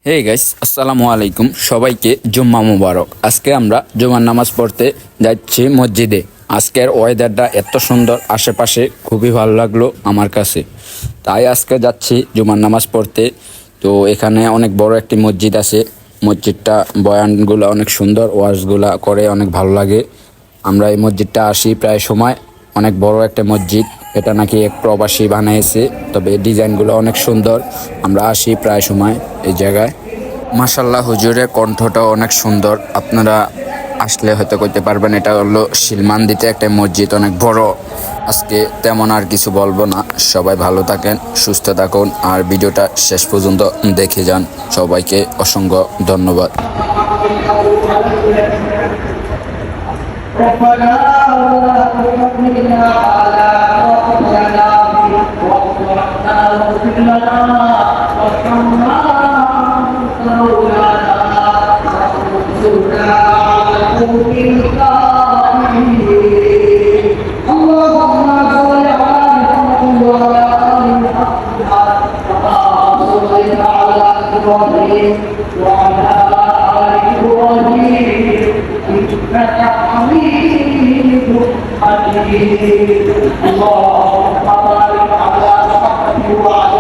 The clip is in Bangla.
হে গাইস, আসসালামু আলাইকুম। সবাইকে জুম্মা মুবারক। আজকে আমরা জুমার নামাজ পড়তে যাচ্ছি মসজিদে। আজকের ওয়েদারটা এত সুন্দর, আশেপাশে খুবই ভালো লাগলো আমার কাছে, তাই আজকে যাচ্ছি জুমার নামাজ পড়তে। তো এখানে অনেক বড় একটি মসজিদ আছে। মসজিদটা বয়ানগুলো অনেক সুন্দর, ওয়াজগুলা করে অনেক ভালো লাগে। আমরা এই মসজিদটা আসি প্রায় সময়। অনেক বড় একটা মসজিদ, এটা নাকি এক প্রবাসী বানিয়েছে, তবে ডিজাইনগুলো অনেক সুন্দর। আমরা আসি প্রায় সময় এই জায়গায়। মাশাল্লাহ, হুজুরের কণ্ঠটা অনেক সুন্দর। আপনারা আসলে হয়তো করতে পারবেন। এটা হলো শিলমান্দিতে একটা মসজিদ, অনেক বড়। আজকে তেমন আর কিছু বলবো না। সবাই ভালো থাকেন, সুস্থ থাকুন, আর ভিডিওটা শেষ পর্যন্ত দেখে যান। সবাইকে অসংখ্য ধন্যবাদ। ربنا ولا تحملنا على ما لا طاقة واغفر لنا وارحمنا أنت مولانا وانصرنا على القوم الكافرين اللهم صل على محمد وعلى آل محمد كما صليت على إبراهيم وعلى آل إبراهيم إنك حميد مجيد اللهم بارك على محمد وعلى